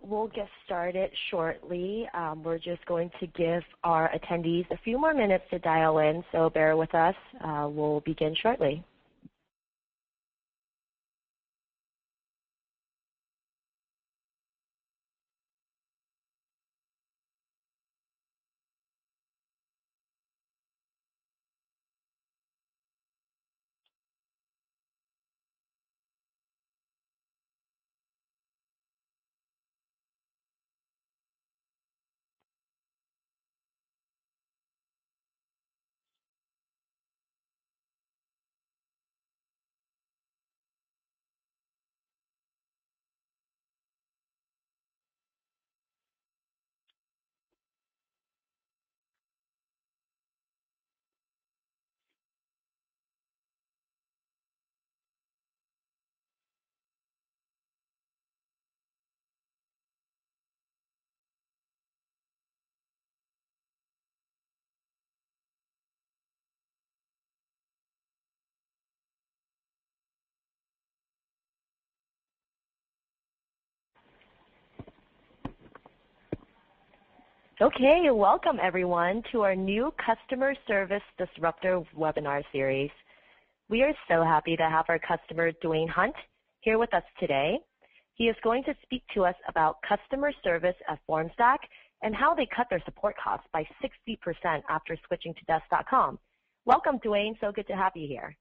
We'll get started shortly. We're just going to give our attendees a few more minutes to dial in, so bear with us. We'll begin shortly. Okay, welcome everyone to our new Customer Service Disruptor webinar series. We are so happy to have our customer, Dwayne Hunt, here with us today. He is going to speak to us about customer service at Formstack and how they cut their support costs by 60% after switching to Desk.com. Welcome, Dwayne. So good to have you here.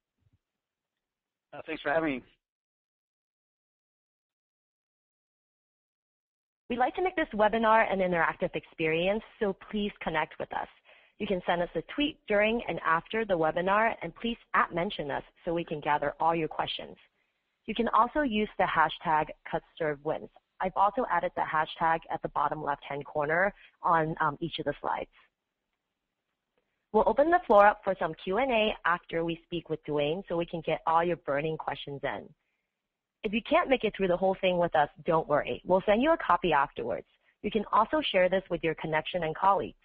Thanks for having me. We'd like to make this webinar an interactive experience, so please connect with us. You can send us a tweet during and after the webinar, and please @mention us so we can gather all your questions. You can also use the hashtag #CutServeWins. I've also added the hashtag at the bottom left-hand corner on each of the slides. We'll open the floor up for some Q&A after we speak with Dwayne so we can get all your burning questions in. If you can't make it through the whole thing with us, don't worry. We'll send you a copy afterwards. You can also share this with your connection and colleagues.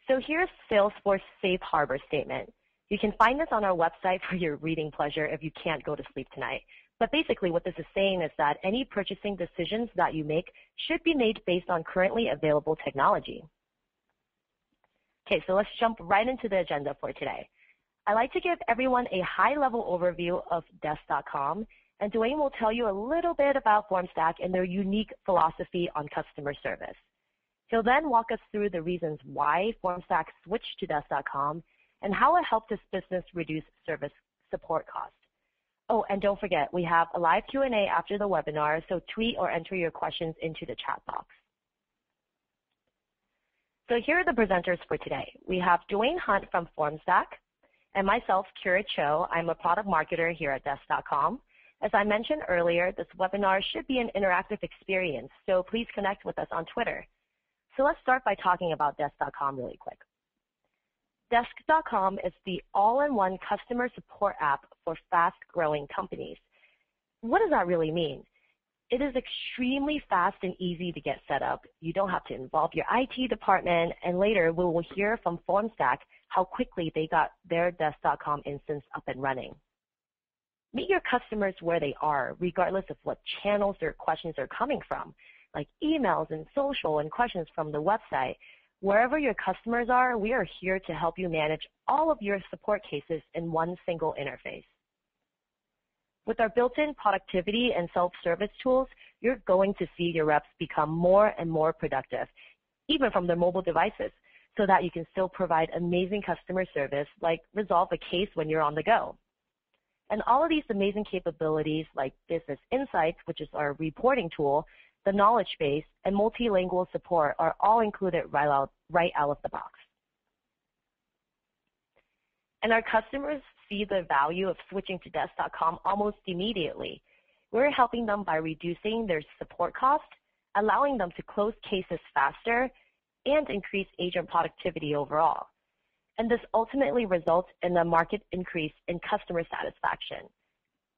So here's Salesforce Safe Harbor Statement. You can find this on our website for your reading pleasure if you can't go to sleep tonight. But basically what this is saying is that any purchasing decisions that you make should be made based on currently available technology. Okay, so let's jump right into the agenda for today. I'd like to give everyone a high-level overview of Desk.com, and Dwayne will tell you a little bit about Formstack and their unique philosophy on customer service. He'll then walk us through the reasons why Formstack switched to Desk.com and how it helped his business reduce service support costs. Oh, and don't forget, we have a live Q&A after the webinar, so tweet or enter your questions into the chat box. So here are the presenters for today. We have Dwayne Hunt from Formstack, and myself, Kira Cho. I'm a product marketer here at Desk.com. As I mentioned earlier, this webinar should be an interactive experience, so please connect with us on Twitter. So let's start by talking about Desk.com really quick. Desk.com is the all-in-one customer support app for fast-growing companies. What does that really mean? It is extremely fast and easy to get set up. You don't have to involve your IT department, and later we will hear from Formstack how quickly they got their Desk.com instance up and running. Meet your customers where they are, regardless of what channels their questions are coming from, like emails and social and questions from the website. Wherever your customers are, we are here to help you manage all of your support cases in one single interface. With our built-in productivity and self-service tools, you're going to see your reps become more and more productive, even from their mobile devices, so that you can still provide amazing customer service, like resolve a case when you're on the go. And all of these amazing capabilities, like Business Insights, which is our reporting tool, the knowledge base, and multilingual support are all included right out of the box. And our customers see the value of switching to Desk.com almost immediately. We're helping them by reducing their support cost, allowing them to close cases faster, and increase agent productivity overall. And this ultimately results in a market increase in customer satisfaction.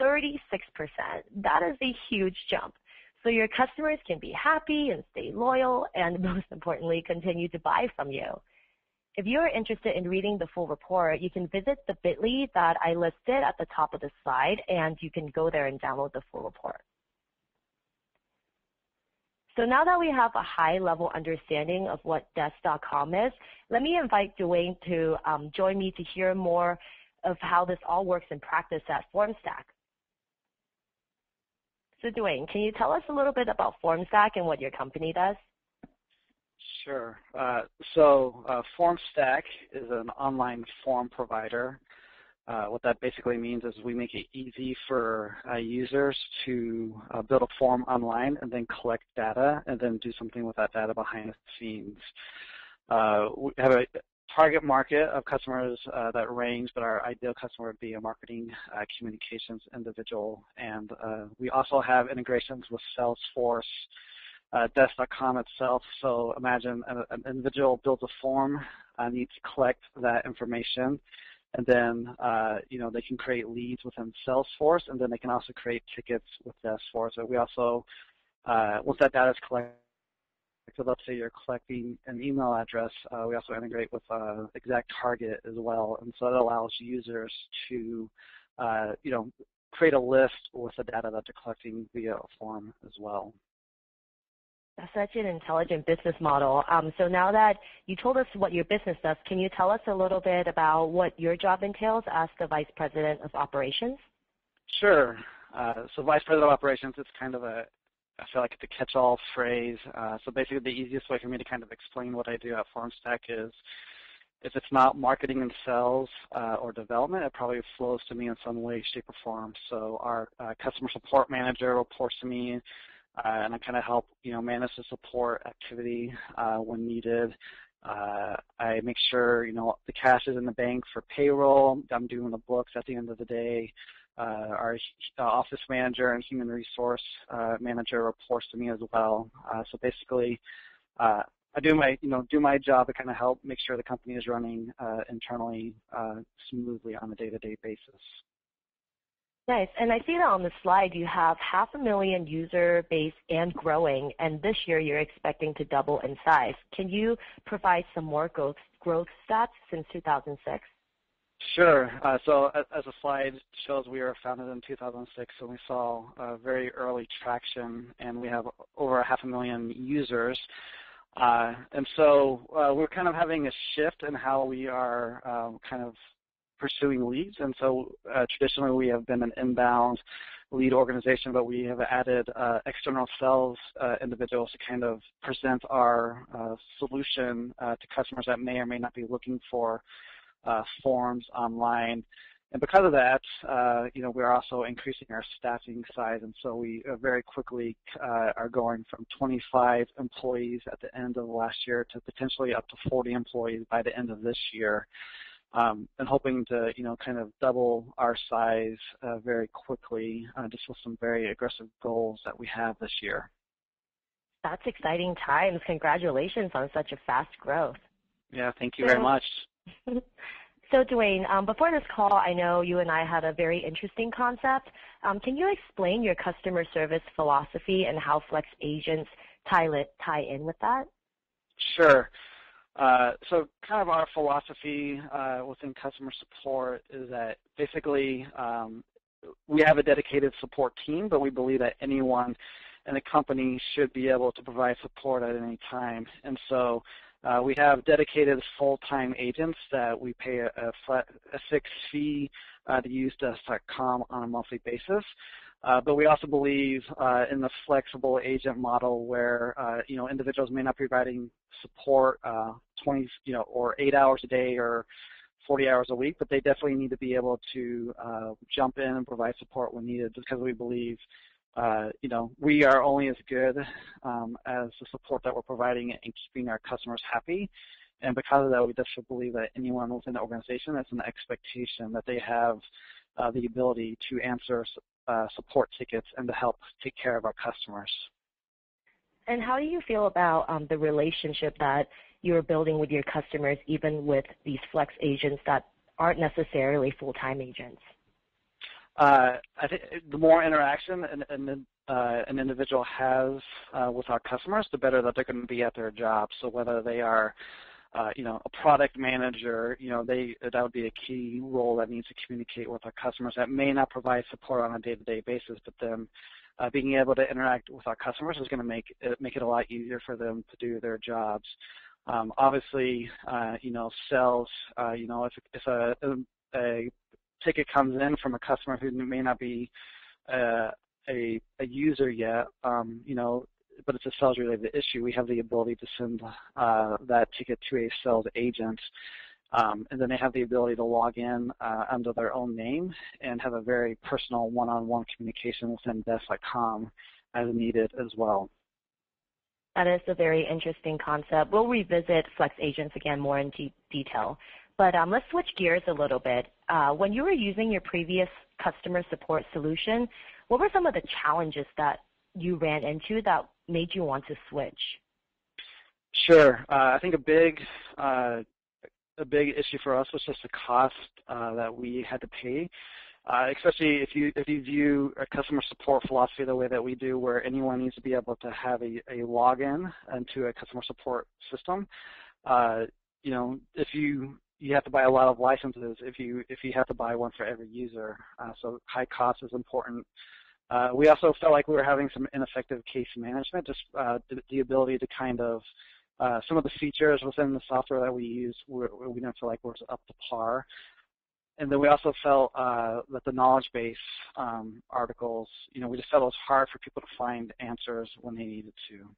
36%. That is a huge jump. So your customers can be happy and stay loyal, and most importantly, continue to buy from you. If you are interested in reading the full report, you can visit the bit.ly that I listed at the top of the slide, and you can go there and download the full report. So now that we have a high-level understanding of what Desk.com is, let me invite Dwayne to join me to hear more of how this all works in practice at Formstack. So Dwayne, can you tell us a little bit about Formstack and what your company does? Sure. Formstack is an online form provider. What that basically means is we make it easy for users to build a form online and then collect data and then do something with that data behind the scenes. We have a target market of customers that range, but our ideal customer would be a marketing communications individual. And we also have integrations with Salesforce, Desk.com itself. So imagine an individual builds a form, needs to collect that information, and then they can create leads within Salesforce, and then they can also create tickets with Salesforce. So we also, once that data is collected, so let's say you're collecting an email address, we also integrate with ExactTarget as well, and so that allows users to, create a list with the data that they're collecting via a form as well. That's such an intelligent business model. So now that you told us what your business does, can you tell us a little bit about what your job entails as the Vice President of Operations? Sure. So Vice President of Operations, it's kind of I feel like it's a catch-all phrase. So basically the easiest way for me to kind of explain what I do at Formstack is if it's not marketing and sales or development, it probably flows to me in some way, shape, or form. So our customer support manager reports to me, and I kind of help manage the support activity when needed. I make sure the cash is in the bank for payroll. I'm doing the books at the end of the day. Our office manager and human resource manager reports to me as well. So basically, I do my job to kind of help make sure the company is running internally smoothly on a day-to-day basis. Nice. And I see that on the slide you have 500,000 user base and growing, and this year you're expecting to double in size. Can you provide some more growth stats since 2006? Sure. So as the slide shows, we were founded in 2006, and we saw very early traction, and we have over 500,000 users. And so we're kind of having a shift in how we are kind of pursuing leads. And so traditionally we have been an inbound lead organization, but we have added external sales individuals to kind of present our solution to customers that may or may not be looking for forms online. And because of that, we're also increasing our staffing size, and so we very quickly are going from 25 employees at the end of last year to potentially up to 40 employees by the end of this year. And hoping to, kind of double our size very quickly, just with some very aggressive goals that we have this year. That's exciting times. Congratulations on such a fast growth. Yeah, thank you very much. So Dwayne, before this call, I know you and I had a very interesting concept. Can you explain your customer service philosophy and how Flex agents tie in with that? Sure. So kind of our philosophy within customer support is that basically we have a dedicated support team, but we believe that anyone in the company should be able to provide support at any time. And so we have dedicated full-time agents that we pay a fixed fee to use Desk.com on a monthly basis. But we also believe in the flexible agent model where individuals may not be providing support 20 or 8 hours a day or 40 hours a week, but they definitely need to be able to jump in and provide support when needed, because we believe we are only as good as the support that we're providing and keeping our customers happy. And because of that, we just believe that anyone within the organization, that's an expectation that they have the ability to answer support tickets and to help take care of our customers. And how do you feel about the relationship that you're building with your customers, even with these flex agents that aren't necessarily full-time agents? I think the more interaction an individual has with our customers, the better that they're going to be at their job. So whether they are a product manager, that would be a key role that needs to communicate with our customers that may not provide support on a day-to-day basis, but then being able to interact with our customers is going to make it a lot easier for them to do their jobs. Obviously, sales, if a ticket comes in from a customer who may not be a user yet, but it's a sales-related issue, we have the ability to send that ticket to a sales agent, and then they have the ability to log in under their own name and have a very personal one-on-one communication within Desk.com as needed as well. That is a very interesting concept. We'll revisit Flex Agents again more in detail. But let's switch gears a little bit. When you were using your previous customer support solution, what were some of the challenges that you ran into that made you want to switch? Sure. I think a big issue for us was just the cost that we had to pay. Especially if you view a customer support philosophy the way that we do, where anyone needs to be able to have a login into a customer support system. If you have to buy a lot of licenses if you have to buy one for every user. So high cost is important. We also felt like we were having some ineffective case management, just the ability to kind of some of the features within the software that we use, we didn't feel like was up to par. And then we also felt that the knowledge base articles, we just felt it was hard for people to find answers when they needed to.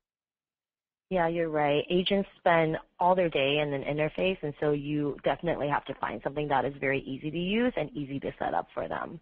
Yeah, you're right. Agents spend all their day in an interface, and so you definitely have to find something that is very easy to use and easy to set up for them.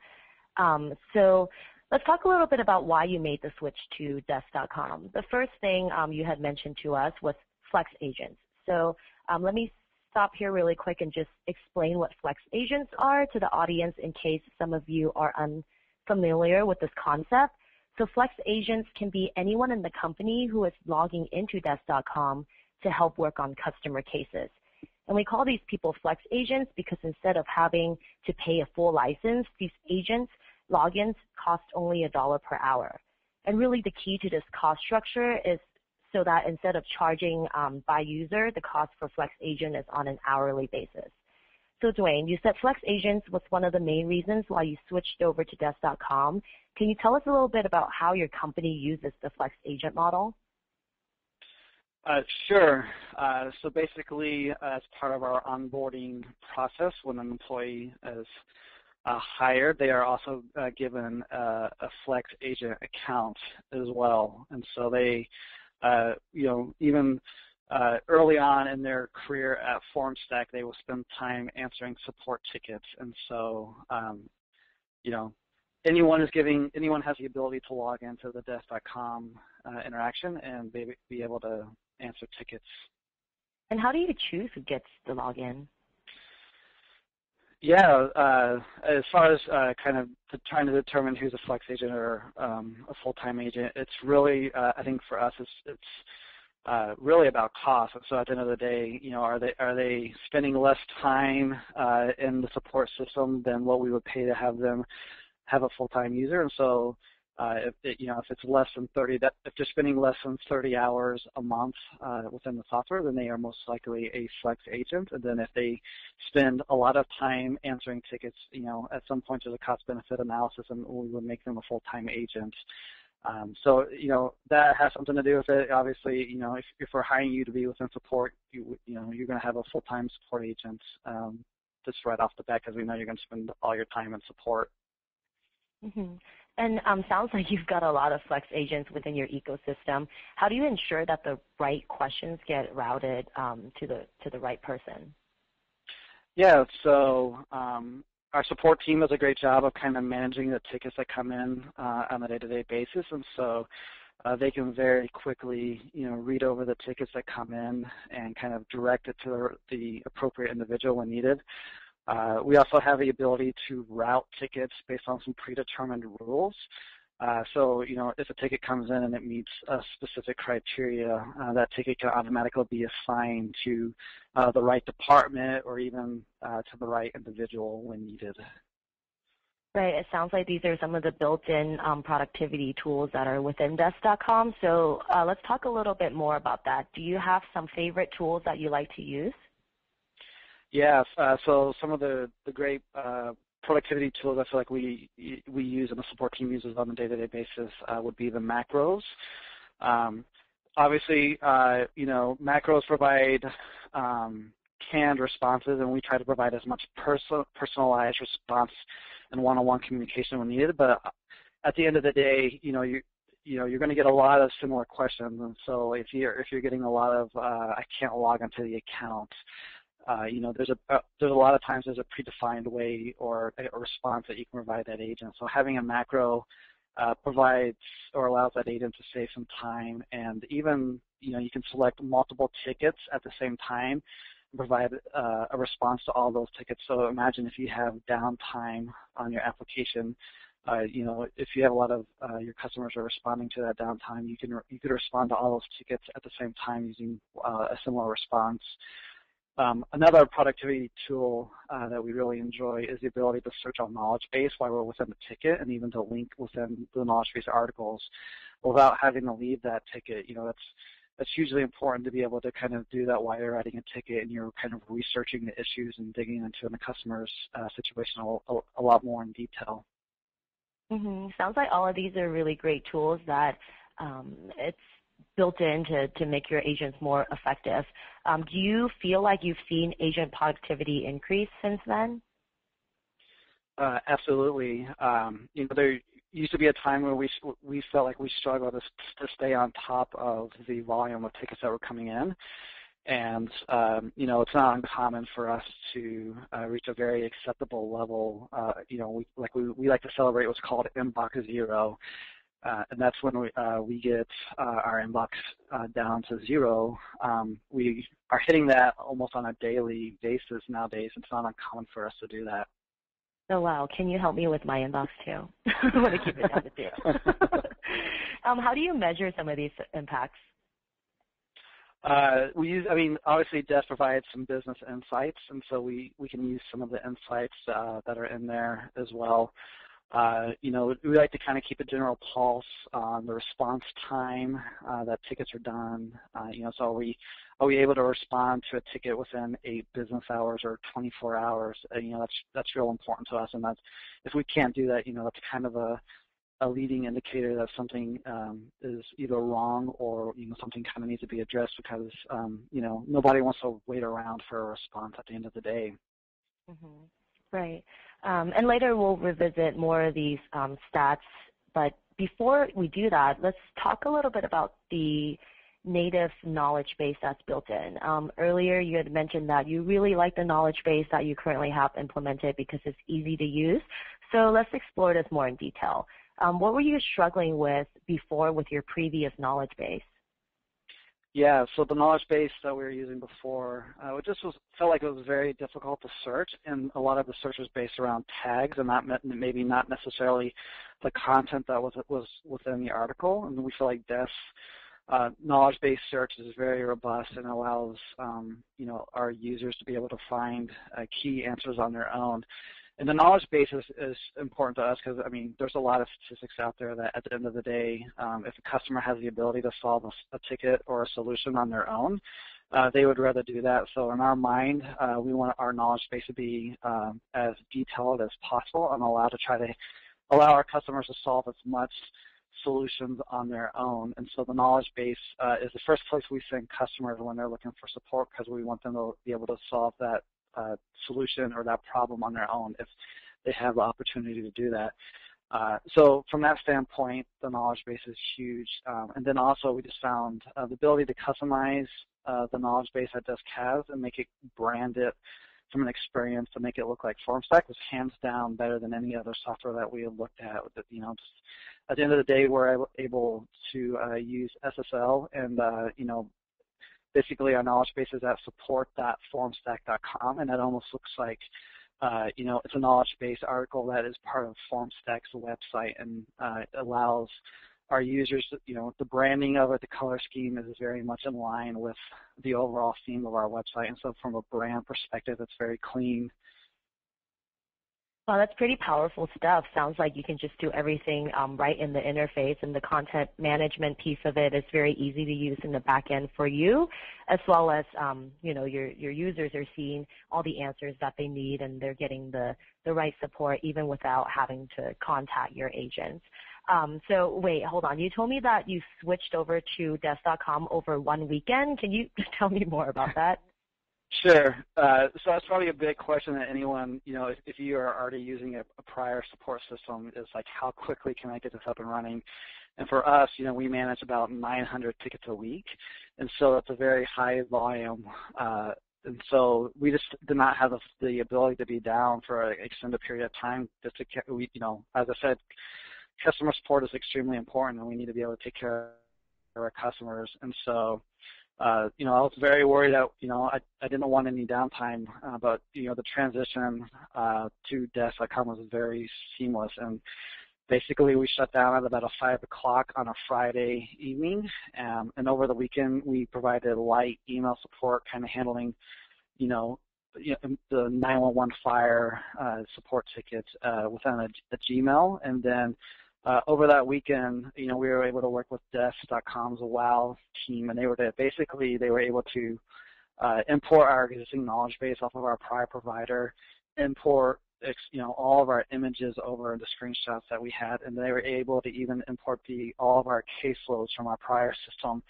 So let's talk a little bit about why you made the switch to Desk.com. The first thing you had mentioned to us was Flex Agents. So let me stop here really quick and just explain what Flex Agents are to the audience in case some of you are unfamiliar with this concept. So Flex Agents can be anyone in the company who is logging into Desk.com to help work on customer cases. And we call these people Flex Agents because instead of having to pay a full license, these agents logins cost only $1 per hour. And really the key to this cost structure is so that instead of charging by user, the cost for Flex Agent is on an hourly basis. So Dwayne, you said Flex Agents was one of the main reasons why you switched over to Desk.com. Can you tell us a little bit about how your company uses the Flex Agent model? Sure. So basically, as part of our onboarding process, when an employee is hired, they are also given a Flex Agent account as well. And so they even early on in their career at Formstack, they will spend time answering support tickets. And so, anyone has the ability to log into the Desk.com interaction and be able to answer tickets. And how do you choose who gets the login? Yeah, as far as kind of trying to determine who's a Flex Agent or a full-time agent, it's really, I think for us, it's really about cost. So at the end of the day, are they spending less time in the support system than what we would pay to have them have a full-time user? And so if it's less than 30, if they're spending less than 30 hours a month within the software, then they are most likely a Flex Agent. And then if they spend a lot of time answering tickets, at some point there's a cost-benefit analysis, and we would make them a full-time agent. So that has something to do with it. Obviously, if we're hiring you to be within support, you're going to have a full-time support agent just right off the bat, because we know you're going to spend all your time in support. Mm-hmm. And sounds like you've got a lot of Flex Agents within your ecosystem. How do you ensure that the right questions get routed to the right person? Yeah, so our support team does a great job of kind of managing the tickets that come in on a day-to-day basis, and so they can very quickly, read over the tickets that come in and kind of direct it to the appropriate individual when needed. We also have the ability to route tickets based on some predetermined rules. So, if a ticket comes in and it meets a specific criteria, that ticket can automatically be assigned to the right department or even to the right individual when needed. Right. It sounds like these are some of the built-in productivity tools that are within Desk.com. So let's talk a little bit more about that. Do you have some favorite tools that you like to use? Yeah, so some of the great productivity tools I feel like we use and the support team uses on a day-to-day basis would be the macros. Obviously, macros provide canned responses, and we try to provide as much personalized response and one-on-one communication when needed. But at the end of the day, you're going to get a lot of similar questions, and so if you're getting a lot of I can't log into the account, there's a lot of times there's a predefined way or a response that you can provide that agent. So having a macro provides or allows that agent to save some time, and even you can select multiple tickets at the same time and provide a response to all those tickets. So imagine if you have downtime on your application. If you have a lot of your customers are responding to that downtime, you could respond to all those tickets at the same time using a similar response. Another productivity tool that we really enjoy is the ability to search on knowledge base while we're within the ticket, and even to link within the knowledge base articles without having to leave that ticket. That's hugely important to be able to kind of do that while you're writing a ticket and you're kind of researching the issues and digging into the customer's situation a lot more in detail. Sounds like all of these are really great tools that it's built in to make your agents more effective. Do you feel like you've seen agent productivity increase since then? Absolutely. There used to be a time where we felt like we struggled to stay on top of the volume of tickets that were coming in. And, it's not uncommon for us to reach a very acceptable level. We like to celebrate what's called inbox zero. And that's when we get our inbox down to zero. We are hitting that almost on a daily basis nowadays. It's not uncommon for us to do that. Oh, wow. Can you help me with my inbox, too? I want to keep it down to zero. How do you measure some of these impacts? Obviously Desk provides some business insights, and so we can use some of the insights that are in there as well. We like to kind of keep a general pulse on the response time that tickets are done. So are we able to respond to a ticket within 8 business hours or 24 hours? That's real important to us, and that's, if we can't do that, that's kind of a leading indicator that something is either wrong or something kind of needs to be addressed, because nobody wants to wait around for a response at the end of the day. Right. And later we'll revisit more of these stats, but before we do that, let's talk a little bit about the native knowledge base that's built in. Earlier you had mentioned that you really like the knowledge base that you currently have implemented because it's easy to use. So let's explore this more in detail. What were you struggling with before with your previous knowledge base? Yeah, so the knowledge base that we were using before, it just felt like it was very difficult to search, and a lot of the search was based around tags and maybe not necessarily the content that was within the article. And we feel like Desk knowledge-based search is very robust and allows our users to be able to find key answers on their own. And the knowledge base is important to us because, there's a lot of statistics out there that at the end of the day, if a customer has the ability to solve a ticket or a solution on their own, they would rather do that. So in our mind, we want our knowledge base to be as detailed as possible and allow our customers to solve as much solutions on their own. And so the knowledge base is the first place we send customers when they're looking for support, because we want them to be able to solve that solution or that problem on their own if they have the opportunity to do that. So from that standpoint, the knowledge base is huge. And then also we just found the ability to customize the knowledge base that Desk has and make it branded from an experience to make it look like Formstack was hands down better than any other software that we have looked at. At the end of the day, we're able to use SSL and basically our knowledge base is at support.formstack.com, and that almost looks like it's a knowledge base article that is part of Formstack's website, and allows our users, the branding of it, the color scheme is very much in line with the overall theme of our website, and so from a brand perspective, it's very clean. Well, that's pretty powerful stuff. Sounds like you can just do everything right in the interface, and the content management piece of it is very easy to use in the back end for you, as well as your users are seeing all the answers that they need, and they're getting the right support even without having to contact your agents. So wait, hold on. You told me that you switched over to Desk.com over one weekend. Can you tell me more about that? Sure. So that's probably a big question that anyone, if you are already using a prior support system, is like, how quickly can I get this up and running? And for us, we manage about 900 tickets a week, and so it's a very high volume. And so we just did not have the ability to be down for an extended period of time. Just to, as I said, customer support is extremely important, and we need to be able to take care of our customers. And so I was very worried that, I didn't want any downtime, but, the transition to Desk.com was very seamless. And basically we shut down at about 5 o'clock on a Friday evening, and over the weekend we provided light email support, kind of handling, the 911 fire support tickets within a Gmail. And then over that weekend, we were able to work with Desk.com's WOW team, and they were able to import our existing knowledge base off of our prior provider, import all of our images over the screenshots that we had, and they were able to even import all of our caseloads from our prior system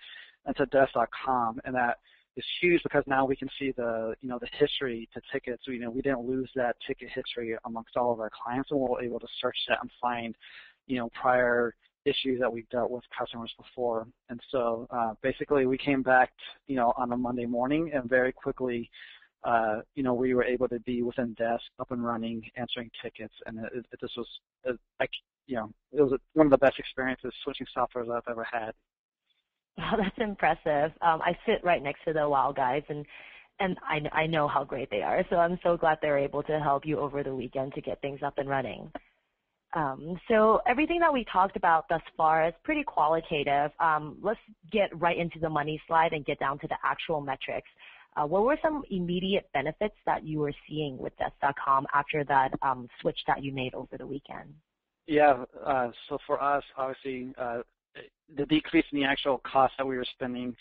into Desk.com, and that is huge because now we can see the history to tickets. We didn't lose that ticket history amongst all of our clients, and we're able to search that and find prior issues that we've dealt with customers before. And so basically we came back, on a Monday morning, and very quickly, we were able to be within Desk, up and running, answering tickets. And this was, it was one of the best experiences switching softwares I've ever had. Wow, that's impressive. I sit right next to the WOW guys, and I know how great they are. So I'm so glad they're able to help you over the weekend to get things up and running. So everything that we talked about thus far is pretty qualitative. Let's get right into the money slide and get down to the actual metrics. What were some immediate benefits that you were seeing with Desk.com after that switch that you made over the weekend? Yeah, so for us, obviously, the decrease in the actual cost that we were spending,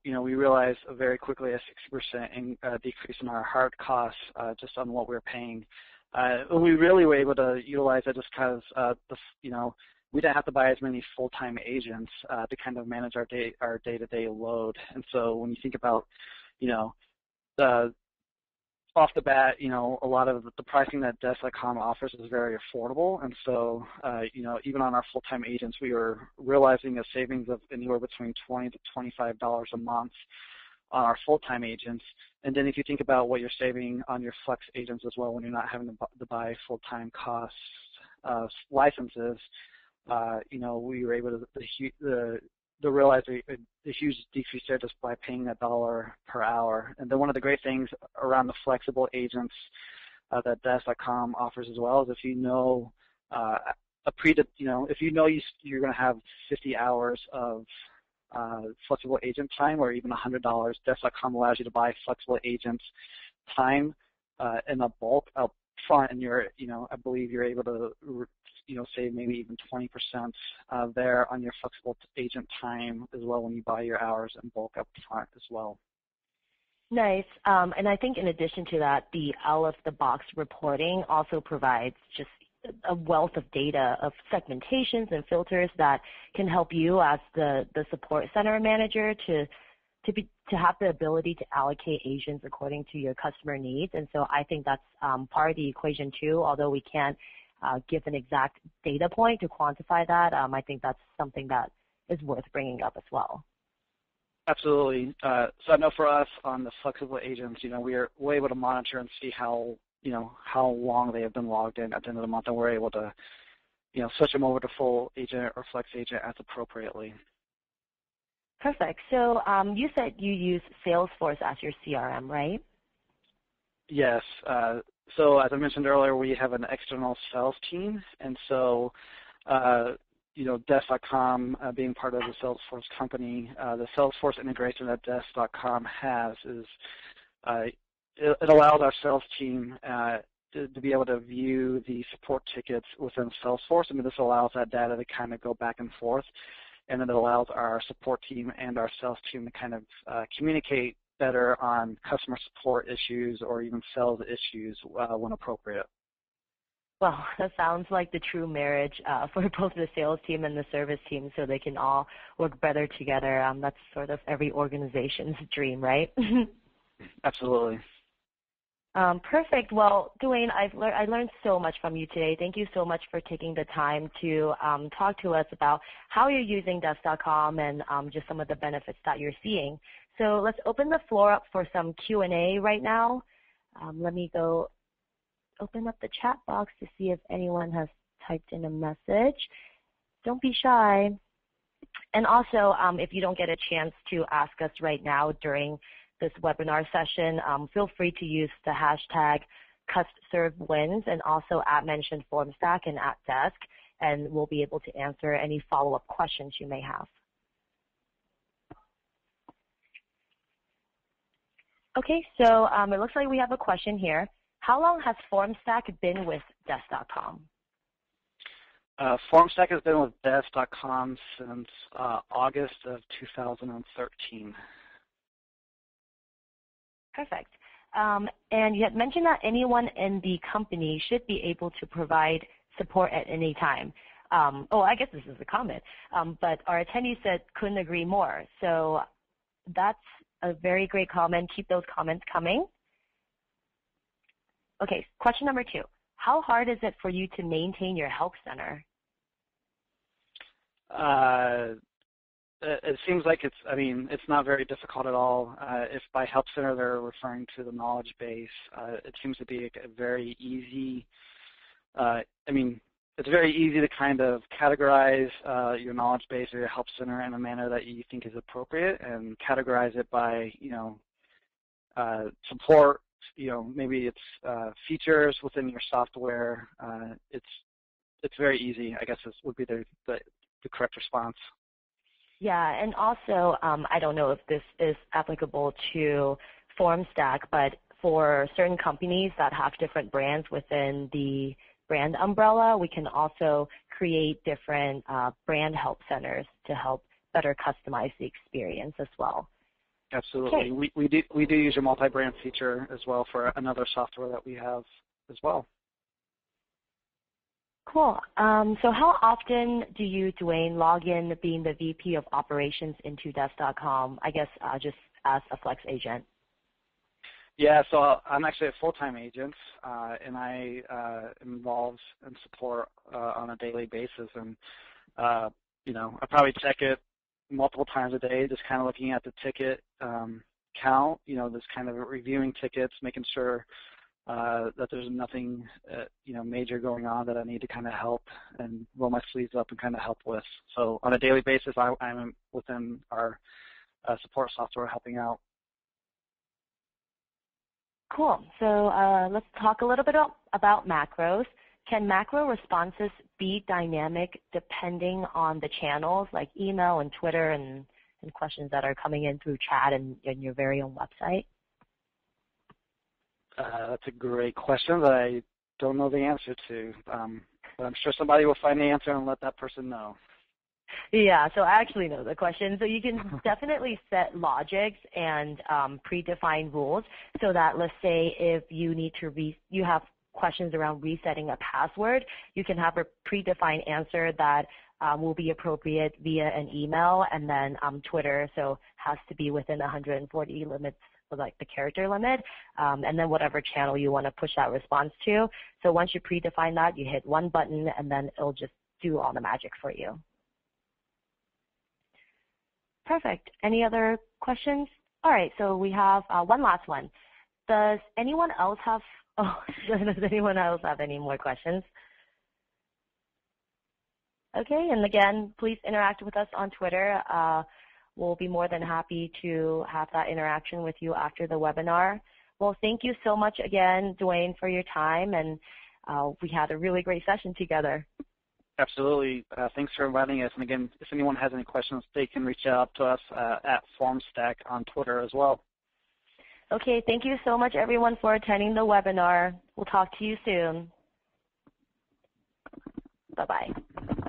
we realized very quickly a 60% decrease in our hard costs just on what we were paying. We really were able to utilize it just because, we didn't have to buy as many full-time agents to kind of manage our day-to-day load. And so when you think about, off the bat, a lot of the pricing that Desk.com offers is very affordable. And so, even on our full-time agents, we were realizing a savings of anywhere between $20 to $25 a month on our full-time agents. And then if you think about what you're saving on your flex agents as well, when you're not having to buy full-time costs licenses, we were able to realize a huge decrease there just by paying $1 per hour. And then one of the great things around the flexible agents that Desk.com offers as well is if you're going to have 50 hours of flexible agent time or even $100, Desk.com allows you to buy flexible agents time in a bulk up front, and I believe you're able to save maybe even 20% there on your flexible agent time as well when you buy your hours in bulk up front as well. Nice. And I think in addition to that, the out-of-the-box reporting also provides just a wealth of data of segmentations and filters that can help you as the support center manager to have the ability to allocate agents according to your customer needs. And so I think that's part of the equation too, although we can't give an exact data point to quantify that. I think that's something that is worth bringing up as well. Absolutely. So I know for us on the flexible agents, we're able to monitor and see how long they have been logged in at the end of the month, and we're able to, switch them over to full agent or flex agent as appropriately. Perfect. So you said you use Salesforce as your CRM, right? Yes. So as I mentioned earlier, we have an external sales team, and so Desk.com being part of the Salesforce company, the Salesforce integration that Desk.com has is it allows our sales team to be able to view the support tickets within Salesforce. I mean, this allows that data to kind of go back and forth, and then it allows our support team and our sales team to kind of communicate better on customer support issues or even sales issues when appropriate. Well, that sounds like the true marriage for both the sales team and the service team, so they can all work better together. That's sort of every organization's dream, right? Absolutely. Perfect. Well, Dwayne, I learned so much from you today. Thank you so much for taking the time to talk to us about how you're using Desk.com and just some of the benefits that you're seeing. So let's open the floor up for some Q&A right now. Let me go open up the chat box to see if anyone has typed in a message. Don't be shy. And also, if you don't get a chance to ask us right now during this webinar session, feel free to use the hashtag #CustServeWins and also @mention Formstack and @Desk, and we'll be able to answer any follow-up questions you may have. Okay, so it looks like we have a question here. How long has Formstack been with Desk.com? Formstack has been with Desk.com since August of 2013. Perfect. And you had mentioned that anyone in the company should be able to provide support at any time. Oh, I guess this is a comment, but our attendee said couldn't agree more. So that's a very great comment. Keep those comments coming. Okay, question number 2. How hard is it for you to maintain your help center? It seems like it's not very difficult at all. If by help center they're referring to the knowledge base, it seems to be a very easy, it's very easy to kind of categorize your knowledge base or your help center in a manner that you think is appropriate and categorize it by, support, maybe it's features within your software. It's very easy, I guess would be the correct response. Yeah, and also, I don't know if this is applicable to Formstack, but for certain companies that have different brands within the brand umbrella, we can also create different brand help centers to help better customize the experience as well. Absolutely. Okay. We do use a multi-brand feature as well for another software that we have as well. Cool. So how often do you, Dwayne, log in being the VP of Operations into Desk.com, I guess just as a Flex agent? Yeah, so I'm actually a full-time agent, and I am involved in support on a daily basis. And, I probably check it multiple times a day, just kind of looking at the ticket count, just kind of reviewing tickets, making sure that there's nothing, major going on that I need to kind of help and roll my sleeves up and kind of help with. So on a daily basis, I'm within our support software helping out. Cool. So let's talk a little bit about macros. Can macro responses be dynamic depending on the channels like email and Twitter and questions that are coming in through chat and your very own website? That's a great question that I don't know the answer to, but I'm sure somebody will find the answer and let that person know. Yeah, so I actually know the question. So you can definitely set logics and predefine rules so that, let's say, if you need to you have questions around resetting a password, you can have a predefined answer that will be appropriate via an email, and then Twitter, so has to be within 140 limits, like the character limit, and then whatever channel you want to push that response to. So once you predefine that, you hit one button, and then it'll just do all the magic for you. Perfect. Any other questions? All right, so we have one last one. Does anyone else have any more questions? Okay, and again, please interact with us on Twitter. We'll be more than happy to have that interaction with you after the webinar. Well, thank you so much again, Dwayne, for your time, and we had a really great session together. Absolutely. Thanks for inviting us. And again, if anyone has any questions, they can reach out to us at Formstack on Twitter as well. Okay, thank you so much, everyone, for attending the webinar. We'll talk to you soon. Bye-bye.